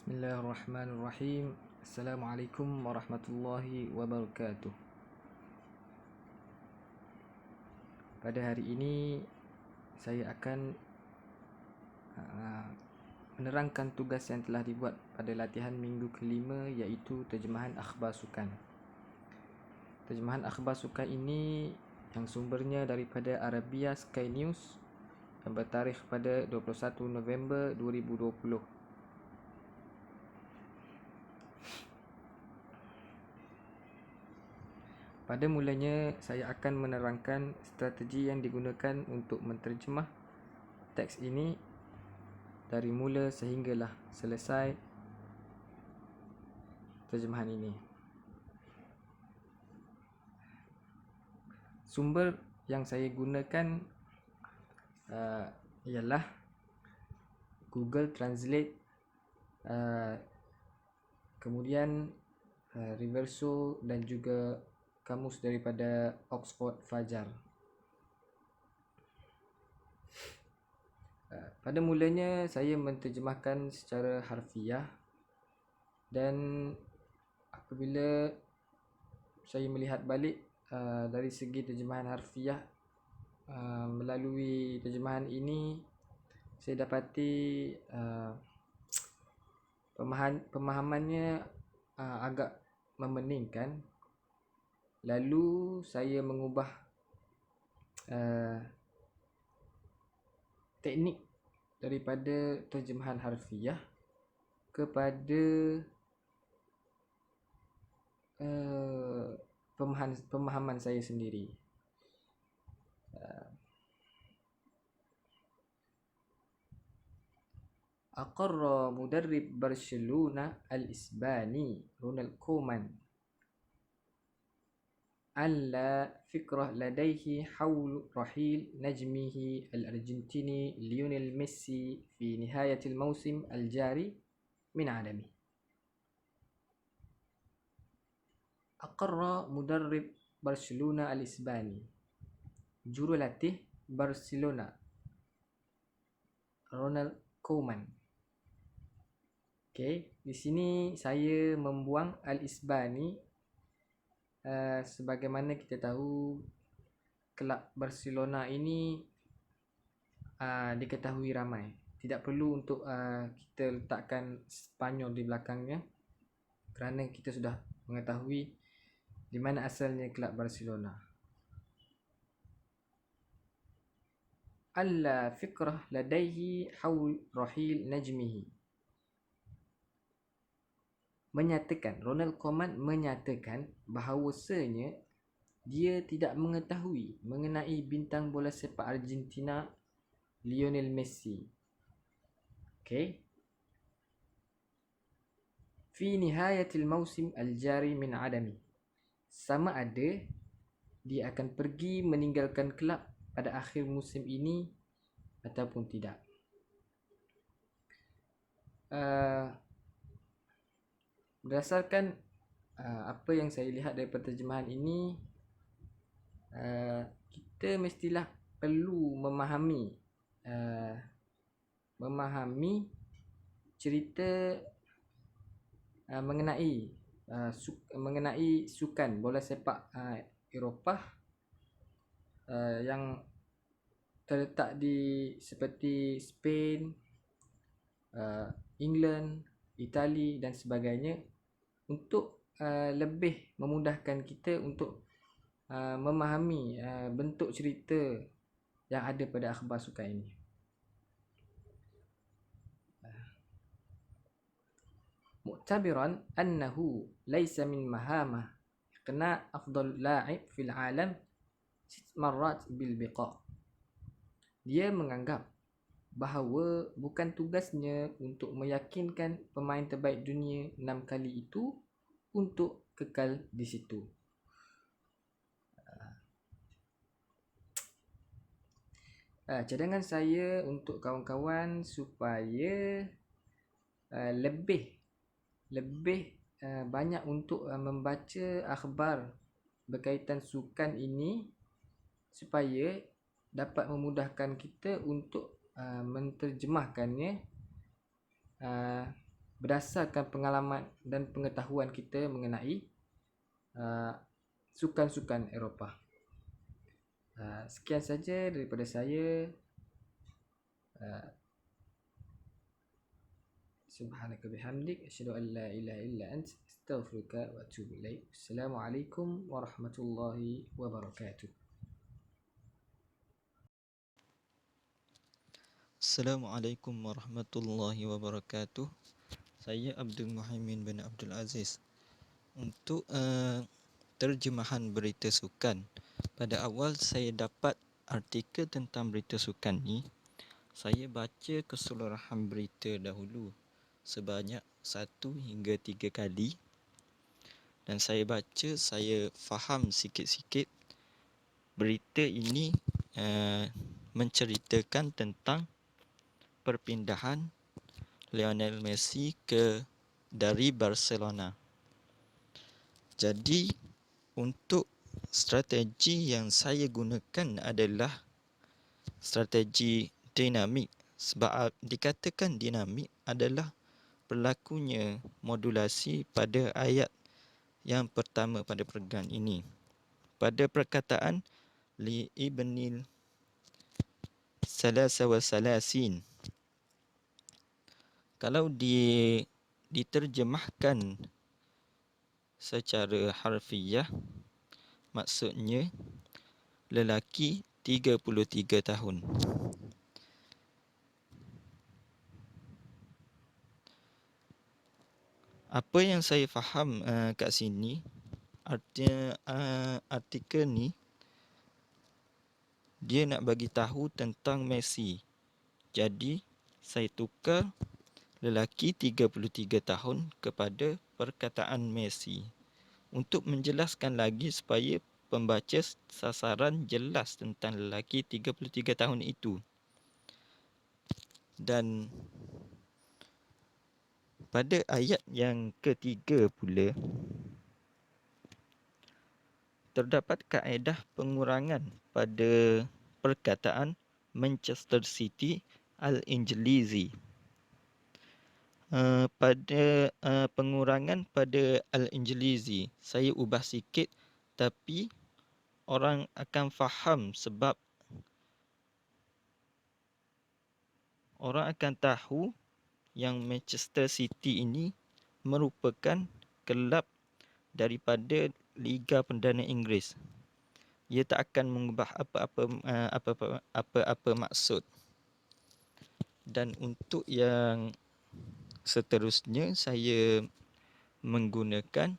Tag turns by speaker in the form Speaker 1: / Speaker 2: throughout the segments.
Speaker 1: Bismillahirrahmanirrahim. Assalamualaikum warahmatullahi wabarakatuh. Pada hari ini saya akan menerangkan tugas yang telah dibuat pada latihan minggu kelima, iaitu terjemahan akhbar sukan. Terjemahan akhbar sukan ini yang sumbernya daripada Arabia Sky News yang bertarikh pada 21 November 2020. Pada mulanya, saya akan menerangkan strategi yang digunakan untuk menterjemah teks ini dari mula sehinggalah selesai terjemahan ini. Sumber yang saya gunakan ialah Google Translate, kemudian Reverso dan juga kamus daripada Oxford Fajar. Pada mulanya saya menterjemahkan secara harfiah, dan apabila saya melihat balik dari segi terjemahan harfiah, melalui terjemahan ini saya dapati pemahamannya agak memeningkan. Lalu saya mengubah teknik daripada terjemahan harfiah kepada pemahaman saya sendiri. Aqarra mudarrib Barcelona al-Isbani Ronald Koeman ألا فكرة لديه حول رحيل نجمه الأرجنتيني ليونيل ميسي في نهاية الموسم الجاري من عدمه. أقر مدرب برشلونة الإسباني juru latih Barcelona Ronald Koeman. Di sini saya membuang al-Isbani. Sebagaimana kita tahu, kelab Barcelona ini diketahui ramai. Tidak perlu untuk kita letakkan Spanyol di belakangnya, kerana kita sudah mengetahui di mana asalnya kelab Barcelona. Alla fikrah ladaihi haul rahil najmihi. Menyatakan, Ronald Koeman menyatakan bahawasanya dia tidak mengetahui mengenai bintang bola sepak Argentina Lionel Messi. Fi nihayatil mausim al-jari min adami. Sama ada dia akan pergi meninggalkan kelab pada akhir musim ini ataupun tidak. Berdasarkan apa yang saya lihat daripada terjemahan ini, kita mestilah perlu memahami cerita mengenai sukan bola sepak Eropah yang terletak di seperti Spain, England, Itali dan sebagainya, untuk lebih memudahkan kita untuk memahami bentuk cerita yang ada pada akhbar sukan ini. Mu'tabiran annahu laysa min mahamah iqna' afdal la'ib fil alam 6 marrat bil biqa'. Dia menganggap bahawa bukan tugasnya untuk meyakinkan pemain terbaik dunia 6 kali itu untuk kekal di situ. Cadangan saya untuk kawan-kawan supaya lebih banyak untuk membaca akhbar berkaitan sukan ini, supaya dapat memudahkan kita untuk menterjemahkannya berdasarkan pengalaman dan pengetahuan kita mengenai sukan-sukan Eropah. Sekian saja daripada saya. Subhanaka bihamdik asyhadu an la ilaha illa ant astaghfiruka wa atubu ilaik. Assalamualaikum warahmatullahi wabarakatuh.
Speaker 2: Assalamualaikum warahmatullahi wabarakatuh. Saya Abdul Muhaimin bin Abdul Aziz. Untuk terjemahan berita sukan, pada awal saya dapat artikel tentang berita sukan ni. Saya baca keseluruhan berita dahulu sebanyak 1 hingga 3 kali, dan saya baca, saya faham sikit-sikit. Berita ini menceritakan tentang perpindahan Lionel Messi dari Barcelona. Jadi untuk strategi yang saya gunakan adalah strategi dinamik. Sebab dikatakan dinamik adalah berlakunya modulasi pada ayat yang pertama pada perenggan ini. Pada perkataan li ibnil salasa wa salasin, kalau diterjemahkan secara harfiah, maksudnya lelaki 33 tahun. Apa yang saya faham kat sini, artikel ni dia nak bagi tahu tentang Messi. Jadi saya tukar lelaki 33 tahun kepada perkataan Messi untuk menjelaskan lagi supaya pembaca sasaran jelas tentang lelaki 33 tahun itu. Dan pada ayat yang ketiga pula, terdapat kaedah pengurangan pada perkataan Manchester City Al-Injilizi. Pada pengurangan pada Al-Injilizi, saya ubah sikit, tapi orang akan faham sebab orang akan tahu yang Manchester City ini merupakan kelab daripada Liga Perdana Inggeris. Ia tak akan mengubah apa-apa maksud. Dan untuk yang seterusnya, saya menggunakan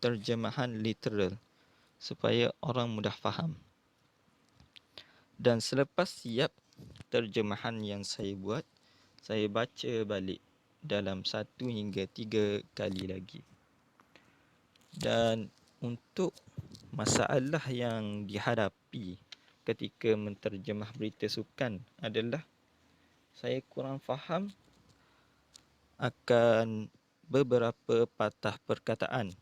Speaker 2: terjemahan literal supaya orang mudah faham. Dan selepas siap terjemahan yang saya buat, saya baca balik dalam 1 hingga 3 kali lagi. Dan untuk masalah yang dihadapi ketika menterjemah berita sukan adalah saya kurang faham akan beberapa patah perkataan.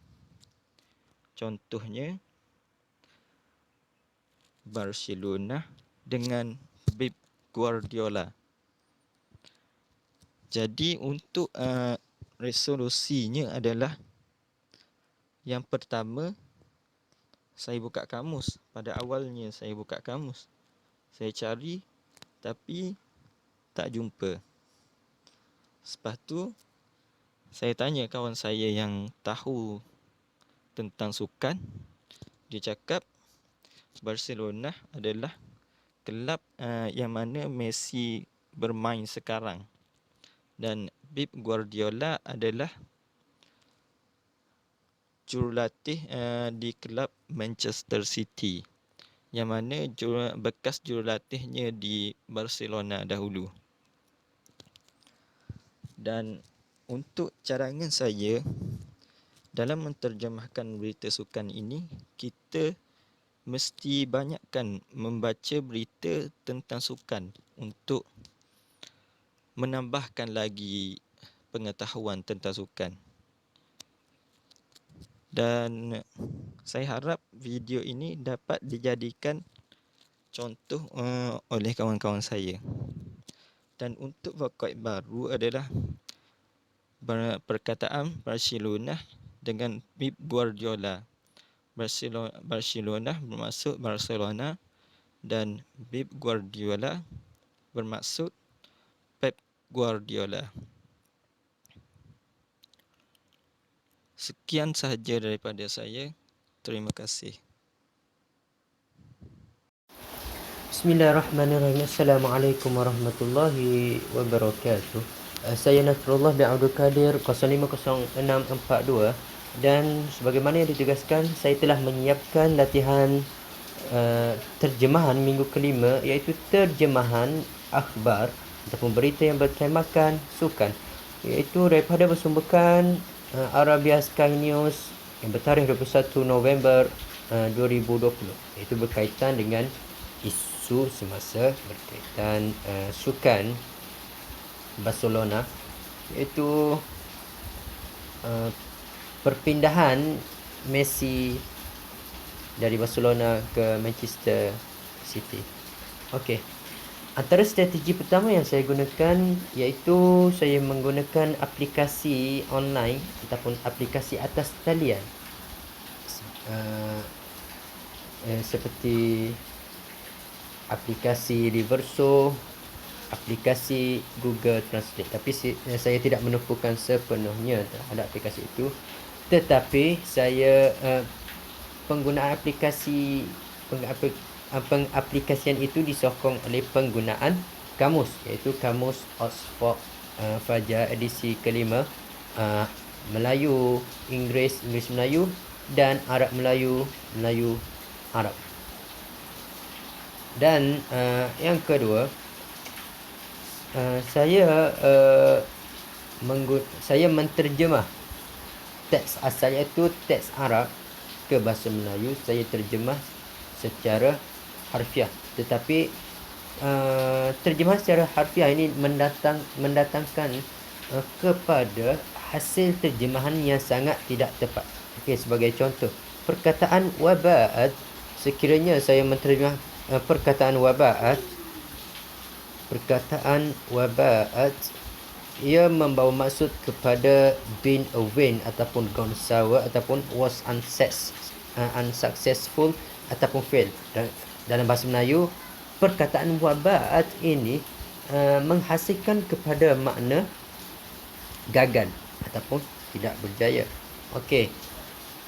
Speaker 2: Contohnya Barcelona dengan Pep Guardiola. Jadi untuk resolusinya adalah, yang pertama, saya buka kamus. Pada awalnya saya buka kamus, saya cari tapi tak jumpa. Lepas tu saya tanya kawan saya yang tahu tentang sukan. Dia cakap Barcelona adalah kelab yang mana Messi bermain sekarang, dan Pep Guardiola adalah jurulatih di kelab Manchester City, yang mana bekas jurulatihnya di Barcelona dahulu. Dan untuk cadangan saya dalam menterjemahkan berita sukan ini, kita mesti banyakkan membaca berita tentang sukan untuk menambahkan lagi pengetahuan tentang sukan. Dan saya harap video ini dapat dijadikan contoh oleh kawan-kawan saya. Dan untuk vocab baru adalah perkataan Barcelona dengan Pep Guardiola. Barcelona bermaksud Barcelona dan Pep Guardiola bermaksud Pep Guardiola. Sekian sahaja daripada saya. Terima kasih.
Speaker 3: Bismillahirrahmanirrahim. Assalamualaikum warahmatullahi wabarakatuh. Saya Nasrullah bin Abdul Kadir 050642 dan sebagaimana yang ditugaskan, saya telah menyiapkan latihan terjemahan minggu kelima, iaitu terjemahan akhbar ataupun berita yang bertemakan sukan, iaitu daripada bersumberkan Arabia Sky News yang bertarikh 21 November 2020, iaitu berkaitan dengan isu semasa berkaitan sukan Barcelona, iaitu perpindahan Messi dari Barcelona ke Manchester City. Okey. Antara strategi pertama yang saya gunakan iaitu saya menggunakan aplikasi online ataupun aplikasi atas talian seperti aplikasi Reverso, aplikasi Google Translate. Tapi saya tidak menumpukan sepenuhnya terhadap aplikasi itu, tetapi saya penggunaan pengaplikasian itu disokong oleh penggunaan kamus, iaitu kamus Oxford Fajar edisi kelima, Melayu, Inggeris Melayu, dan Arab Melayu, Melayu Arab. Dan yang kedua, saya menterjemah teks asal, iaitu teks Arab ke bahasa Melayu. Saya terjemah secara harfiah, tetapi terjemahan secara harfiah ini mendatangkan kepada hasil terjemahan yang sangat tidak tepat. Okey, sebagai contoh, perkataan wabaat, sekiranya saya menterjemah perkataan wabaat, ia membawa maksud kepada been a win ataupun gone sour ataupun was unsuccessful ataupun fail. Dalam bahasa Melayu, perkataan wabaat ini menghasilkan kepada makna gagal ataupun tidak berjaya. Okey.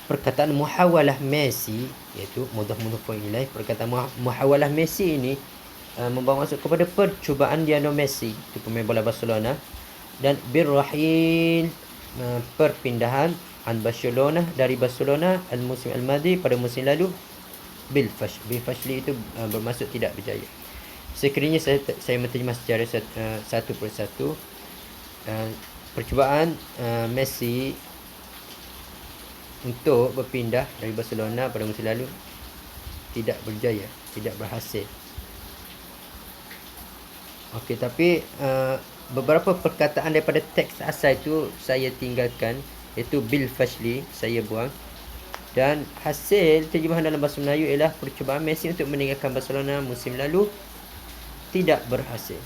Speaker 3: Perkataan muhawalah Messi, iaitu mudhaf-mudhaf ilaih, perkataan muhawalah Messi ini membawa maksud kepada percubaan Lionel Messi, itu pemain bola Barcelona, dan birrahil, perpindahan an Barcelona, dari Barcelona al-musim al-madi, pada musim lalu, bil fashli itu bermaksud tidak berjaya. Sekiranya saya menterjemah secara satu persatu, percubaan Messi untuk berpindah dari Barcelona pada musim lalu tidak berjaya, tidak berhasil. Okey, tapi beberapa perkataan daripada teks asal itu saya tinggalkan, iaitu bil fashli saya buang, dan hasil terjemahan dalam bahasa Melayu ialah percubaan Messi untuk meninggalkan Barcelona musim lalu tidak berhasil.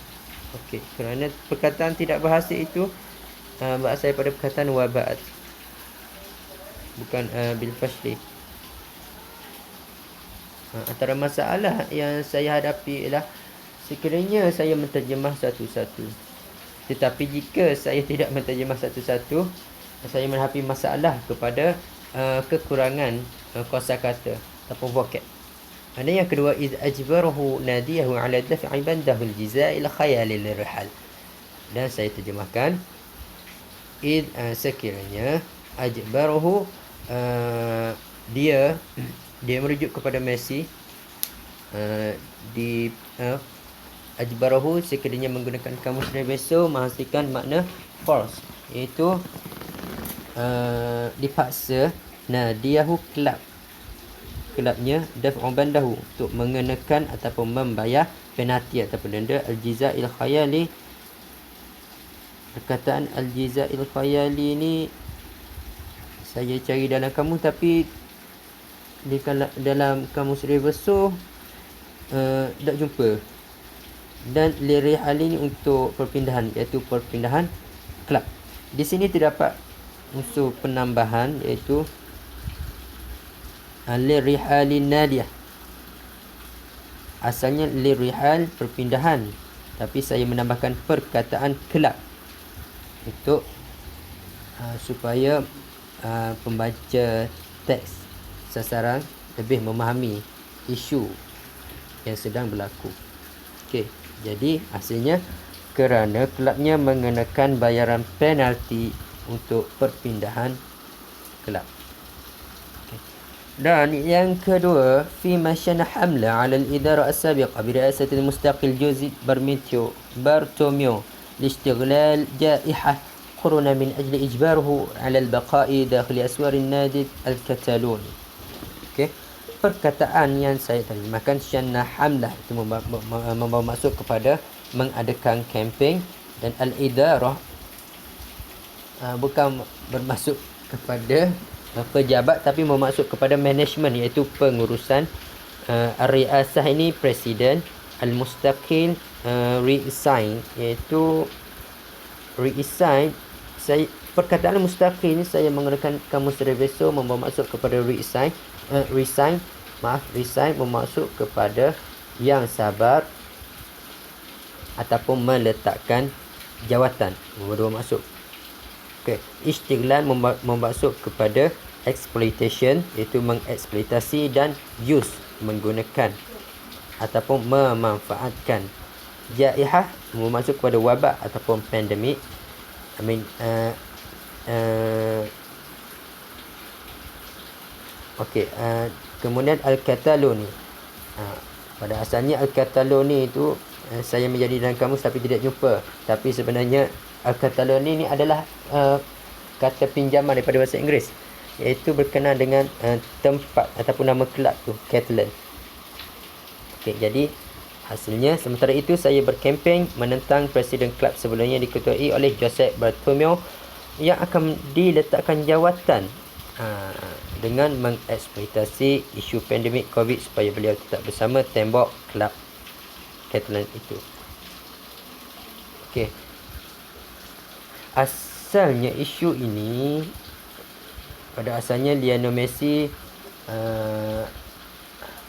Speaker 3: Okey, kerana perkataan tidak berhasil itu berasal daripada perkataan wabaat, bukan bil fashli. Antara masalah yang saya hadapi ialah sekiranya saya menterjemah satu-satu, tetapi jika saya tidak menterjemah satu-satu, saya menghadapi masalah kepada kekurangan kosakata ataupun vocab. Dan yang kedua, iz ajbarahu nadiyahu ala daf'i bandahu al-jiza'il khayali lirhal. Dan saya terjemahkan, iz sekiranya ajbarahu, dia merujuk kepada Messi, di ajbarahu sekiranya menggunakan kamus Reverso menghasilkan makna force, iaitu dipaksa, nadiyahu kelabnya, daf'u bandahu untuk mengenakan ataupun membayar penalti ataupun denda, al-jiza'il khayali. Perkataan al-jiza'il khayali ni saya cari dalam kamus, tapi di dalam kamus Reverso tak jumpa. Dan lirihal ini untuk perpindahan, iaitu perpindahan kelab. Di sini terdapat unsur penambahan iaitu lirihalin nadiyah. Asalnya lirihal perpindahan, tapi saya menambahkan perkataan kelab untuk supaya pembaca teks sasaran lebih memahami isu yang sedang berlaku. Okey, jadi hasilnya kerana kelabnya mengenakan bayaran penalti untuk perpindahan kelab. Dan yang kedua, fi masyana hamla ala al-idara as-sabiqa bi ri'asat al-mustaqil Jose Bartomeu لاستغلال جائحة كورونا من أجل إجباره على البقاء داخل أسوار النادي الكتالوني. Okay. Perkataan yang saya terjemahkan syana hamlah itu membawa maksud kepada mengadakan kempen, dan al-idarah bukan bermaksud kepada pejabat tapi bermaksud kepada management, iaitu pengurusan. Ar-riasah ini presiden, al-mustaqil resign, iaitu resign. Saya perkataan mustaqil ni saya menggunakan kamus Reverso membawa maksud kepada resign bermaksud kepada yang sabar ataupun meletakkan jawatan, berdua maksud. Okay. Istighlan bermaksud kepada exploitation, iaitu mengeksploitasi, dan use menggunakan ataupun memanfaatkan. Jaihah bermaksud kepada wabak ataupun pandemik. Kemudian Al-Kataloni. Pada asalnya Al-Kataloni itu saya menjadi dalam kamus tapi tidak jumpa. Tapi sebenarnya Al-Kataloni ni adalah kata pinjaman daripada bahasa Inggeris, iaitu berkenaan dengan tempat ataupun nama kelab tu, Catalan. Okey, jadi hasilnya sementara itu saya berkempen menentang presiden kelab sebelumnya diketuai oleh Jose Bartomeu yang akan diletakkan jawatan dengan mengeksploitasi isu pandemik COVID supaya beliau tetap bersama tembok kelab Catalan itu. Okey. Asalnya isu ini, pada asalnya Lionel Messi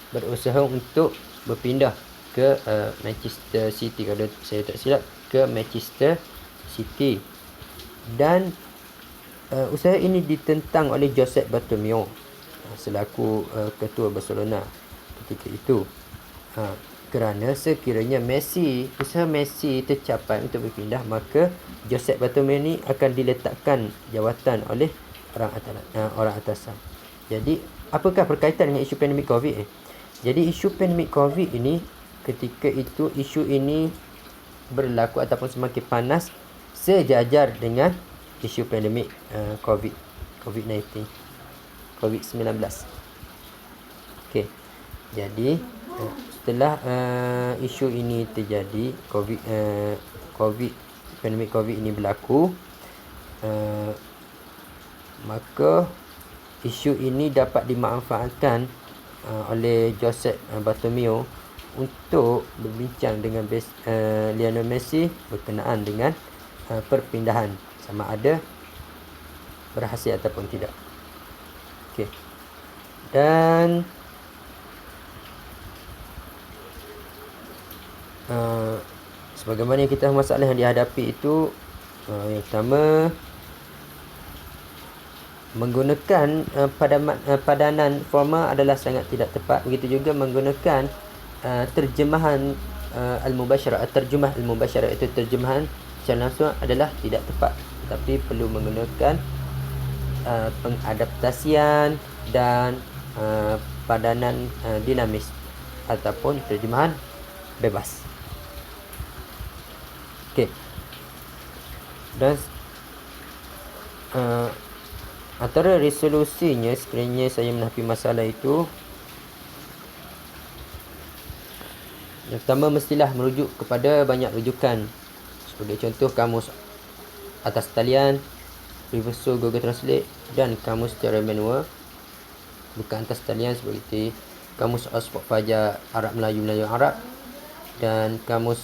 Speaker 3: berusaha untuk berpindah ke Manchester City, kalau saya tak silap, ke Manchester City, dan usaha ini ditentang oleh Josep Bartomeu selaku ketua Barcelona ketika itu. Kerana sekiranya usaha Messi tercapai untuk berpindah, maka Josep Bartomeu ni akan diletakkan jawatan oleh orang atasan. Jadi apakah berkaitan dengan isu pandemik COVID Jadi isu pandemik COVID ini, ketika itu isu ini berlaku ataupun semakin panas sejajar dengan isu pandemik COVID-19, COVID-19. Okey. Jadi setelah isu ini terjadi, pandemik COVID ini berlaku, maka isu ini dapat dimanfaatkan oleh Josep Bartomeu untuk berbincang dengan Lionel Messi berkenaan dengan perpindahan, sama ada berhasil ataupun tidak. Okey. Dan sebagaimana kita masalah yang dihadapi itu, yang pertama menggunakan padanan formal adalah sangat tidak tepat. Begitu juga menggunakan terjemahan al-mubasyarah, terjemah al-mubasyarah, itu terjemahan secara langsung adalah tidak tepat, tapi perlu menggunakan pengadaptasian dan padanan dinamis ataupun terjemahan bebas. Okey. Dan antara resolusinya sekiranya saya menghadapi masalah itu, yang pertama mestilah merujuk kepada banyak rujukan. Sebagai contoh, kamus atas talian, Reverso Google Translate, dan kamus secara manual bukan atas talian seperti kamus Oxford Fajar Arab Melayu Melayu Arab, dan kamus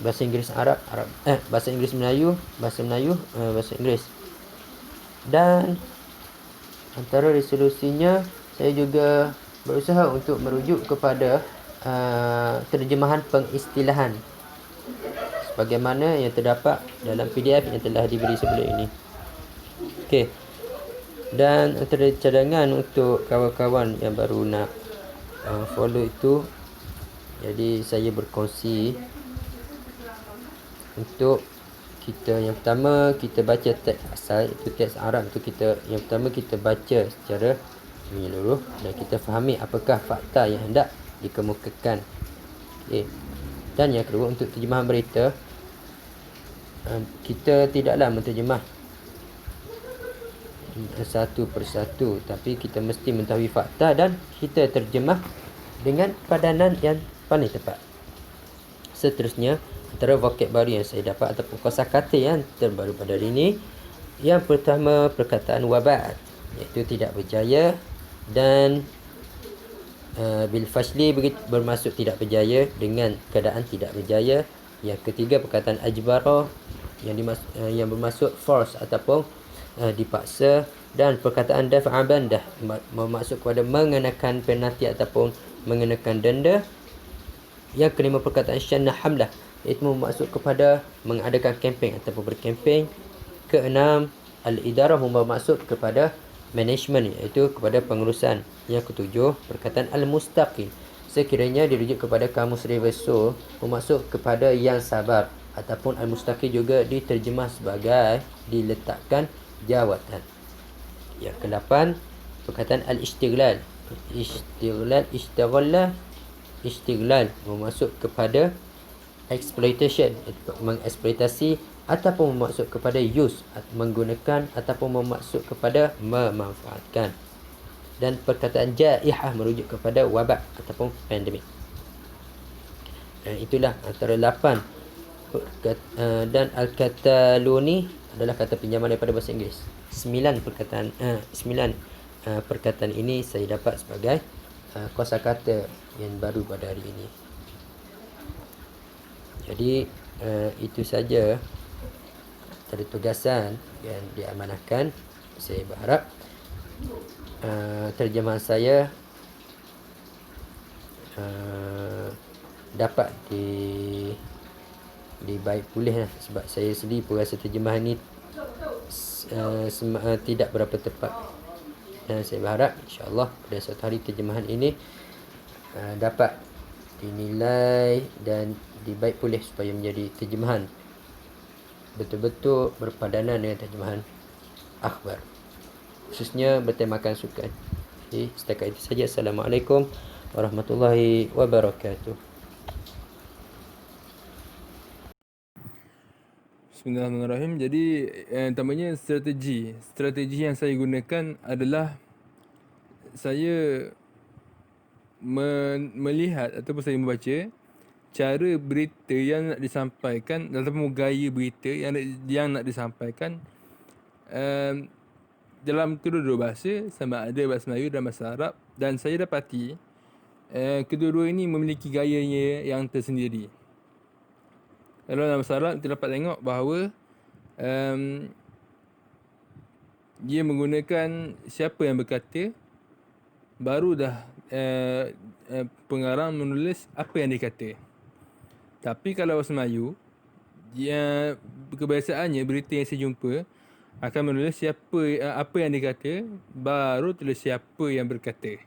Speaker 3: bahasa Inggeris Arab, bahasa Inggeris Melayu, bahasa Melayu, bahasa Inggeris. Dan antara resolusinya, saya juga berusaha untuk merujuk kepada terjemahan pengistilahan sebagaimana yang terdapat dalam PDF yang telah diberi sebelum ini. Okey. Dan antara cadangan untuk kawan-kawan yang baru nak follow itu, jadi saya berkongsi untuk kita, yang pertama kita baca teks asal, itu teks Arab, itu yang pertama kita baca secara menyeluruh dan kita fahami apakah fakta yang hendak dikemukakan. Okay. Dan yang kedua, untuk terjemahan berita, kita tidaklah menterjemah satu persatu, tapi kita mesti mengetahui fakta dan kita terjemah dengan padanan yang paling tepat. Seterusnya, antara vocab baru yang saya dapat ataupun kosakata yang terbaru pada hari ini, yang pertama perkataan wabat, iaitu tidak berjaya, dan bil fashli bermaksud tidak berjaya dengan keadaan tidak berjaya. Yang ketiga perkataan ajbara yang bermaksud force ataupun dipaksa, dan perkataan daf'a bandah bermaksud kepada mengenakan penalti ataupun mengenakan denda. Yang kelima perkataan syannah hamlah, iaitu bermaksud kepada mengadakan kempen ataupun berkempen. Keenam, al-idarah bermaksud kepada management, iaitu kepada pengurusan. Yang ketujuh, perkataan al-mustaqil, sekiranya dirujuk kepada kamus reverso, bermaksud kepada yang sabar, ataupun al-mustaqil juga diterjemah sebagai diletakkan jawatan. Yang ke-8, perkataan al-istiglal. Istiglal bermaksud kepada exploitation, mengeksploitasi, ataupun bermaksud kepada use, menggunakan, ataupun bermaksud kepada memanfaatkan. Dan perkataan jaihah merujuk kepada wabak ataupun pandemik. Itulah antara 8. Dan al-kataluni adalah kata pinjaman daripada bahasa Inggeris. 9 perkataan ini saya dapat sebagai kosakata yang baru pada hari ini. Jadi itu saja antara tugasan yang diamanahkan. Saya berharap terjemahan saya dapat dibaik pulih lah, sebab saya sendiri pun rasa terjemahan ni tidak berapa tepat. Dan saya berharap insya-Allah pada suatu hari terjemahan ini dapat dinilai dan dibaik pulih supaya menjadi terjemahan betul-betul berpadanan dengan terjemahan akhbar, khususnya bertemakan sukan. Okay, setakat itu saja. Assalamualaikum warahmatullahi wabarakatuh.
Speaker 4: Bismillahirrahmanirrahim. Jadi namanya strategi yang saya gunakan adalah saya melihat ataupun saya membaca cara berita yang nak disampaikan ataupun gaya berita yang nak disampaikan dalam kedua-dua bahasa, sama ada bahasa Melayu dan bahasa Arab. Dan saya dapati kedua-dua ini memiliki gayanya yang tersendiri. Kalau dalam bahasa Arab kita dapat tengok bahawa dia menggunakan siapa yang berkata, baru dah pengarang menulis apa yang dia kata. Tapi kalau bahasa Melayu, dia kebiasaannya berita yang saya jumpa akan menulis apa yang dia kata, baru tulis siapa yang berkata.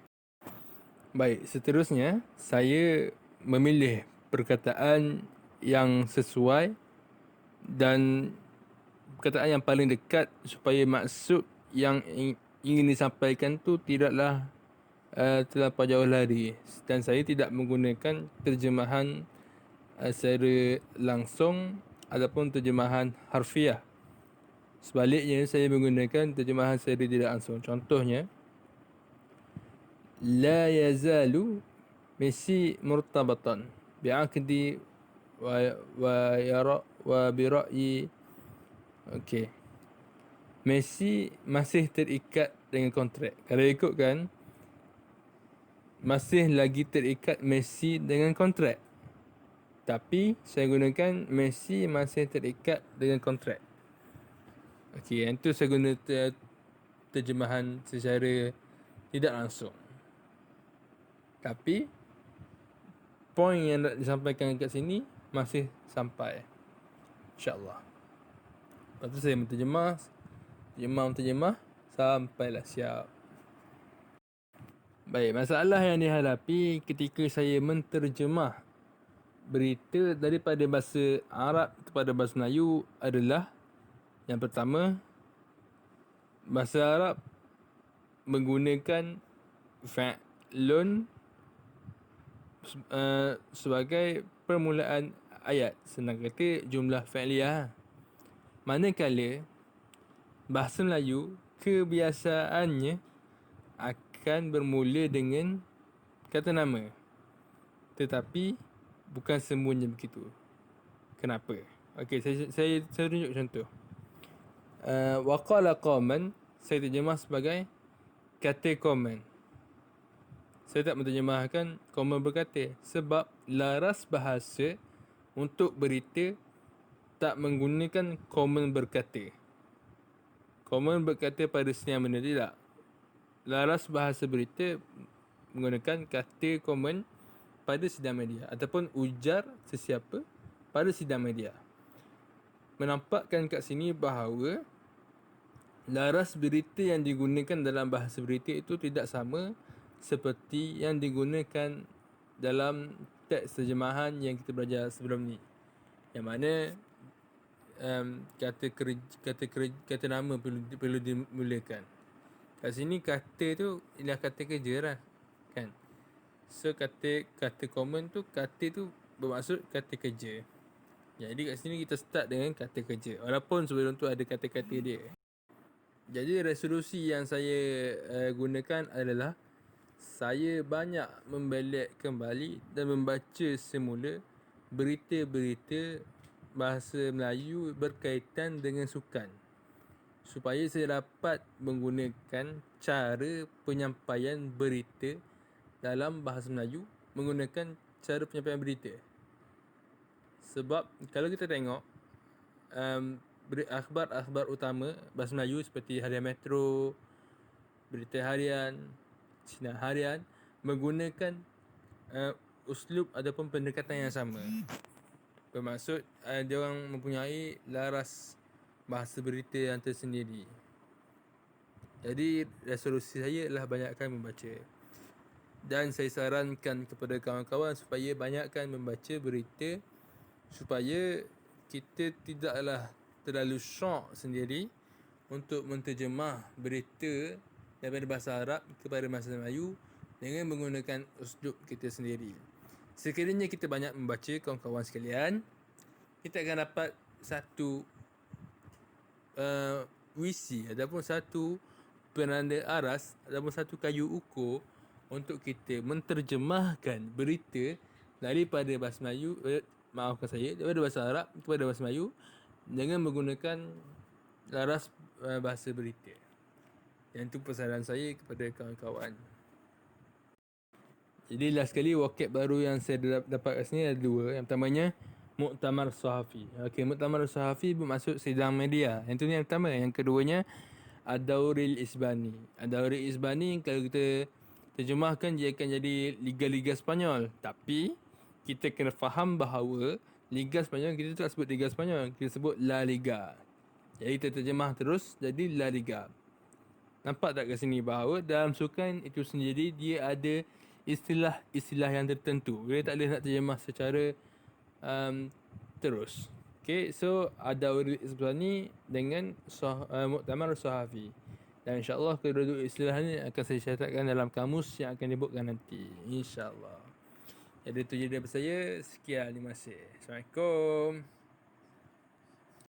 Speaker 4: Baik, seterusnya saya memilih perkataan yang sesuai dan perkataan yang paling dekat supaya maksud yang ingin disampaikan tu tidaklah terlampau jauh lari. Dan saya tidak menggunakan terjemahan secara langsung ataupun terjemahan harfiah. Sebaliknya, saya menggunakan terjemahan secara tidak langsung. Contohnya, la yazalu Messi murtabatan bi'aqdi wa bira'yi. Okey. Messi masih terikat dengan kontrak. Kalau ikutkan, masih lagi terikat Messi dengan kontrak. Tapi saya gunakan Messi masih terikat dengan kontrak. Okey, yang tu saya guna terjemahan secara tidak langsung. Tapi poin yang nak disampaikan kat sini masih sampai, InsyaAllah. Lepas tu saya menterjemah sampailah siap. Baik, masalah yang dihadapi ketika saya menterjemah berita daripada bahasa Arab kepada bahasa Melayu adalah, yang pertama, bahasa Arab menggunakan fa'lun sebagai permulaan ayat, senang kata jumlah fa'liyah. Manakala bahasa Melayu kebiasaannya akan bermula dengan kata nama. Tetapi bukan semuanya begitu. Kenapa? Okey, saya tunjuk contoh. Waqala qauman saya terjemah sebagai kata komen. Saya tak menterjemahkan komen berkata sebab laras bahasa untuk berita tak menggunakan komen berkata. Komen berkata pada setiap benda tidak. Laras bahasa berita menggunakan kata komen pada sidang media ataupun ujar sesiapa pada sidang media. Menampakkan kat sini bahawa laras berita yang digunakan dalam bahasa berita itu tidak sama seperti yang digunakan dalam teks terjemahan yang kita belajar sebelum ni. Yang mana kata nama perlu dimulakan. Kat sini kata tu ialah kata kerja lah, kan? So kata common tu, kata tu bermaksud kata kerja. Jadi kat sini kita start dengan kata kerja, walaupun sebelum tu ada kata-kata dia. Jadi resolusi yang saya gunakan adalah saya banyak membelek kembali dan membaca semula berita-berita bahasa Melayu berkaitan dengan sukan, supaya saya dapat menggunakan cara penyampaian berita dalam bahasa Melayu menggunakan cara penyampaian berita. Sebab kalau kita tengok akhbar-akhbar utama bahasa Melayu seperti Harian Metro, Berita Harian, Sinar Harian menggunakan uslub ataupun pendekatan yang sama. Bermaksud dia orang mempunyai laras bahasa berita yang tersendiri. Jadi resolusi saya adalah banyakkan membaca. Dan saya sarankan kepada kawan-kawan supaya banyakkan membaca berita, supaya kita tidaklah terlalu syok sendiri untuk menterjemah berita daripada bahasa Arab kepada bahasa Melayu dengan menggunakan uslub kita sendiri. Sekiranya kita banyak membaca, kawan-kawan sekalian, kita akan dapat satu wisi ataupun satu penanda aras ataupun satu kayu ukur untuk kita menterjemahkan berita daripada bahasa Melayu, daripada bahasa Arab kepada bahasa Melayu dengan menggunakan laras bahasa berita. Yang itu pesanan saya kepada kawan-kawan. Jadi last sekali vocab baru yang saya dapat kat sini ada dua. Yang pertamanya Muktamar Sahafi. Okey, Muktamar Sahafi bermaksud sidang media. Yang tu ni yang pertama. Yang keduanya Ad-Dauril Isbani. Ad-Dauril Isbani kalau kita terjemahkan dia akan jadi Liga-Liga Spanyol. Tapi kita kena faham bahawa Liga Spanyol kita tak sebut Liga Spanyol, kita sebut La Liga. Jadi kita terjemah terus jadi La Liga. Nampak tak kat sini bahawa dalam sukan itu sendiri dia ada istilah-istilah yang tertentu. Kita tak boleh nak terjemah secara terus. Okay, so ada Isbani dengan Muktamar Sahafi. Dan insyaAllah kedua-dua istilah ni akan saya catatkan dalam kamus yang akan dibuatkan nanti, insyaAllah. Jadi itu je daripada saya. Sekian, terima kasih. Assalamualaikum.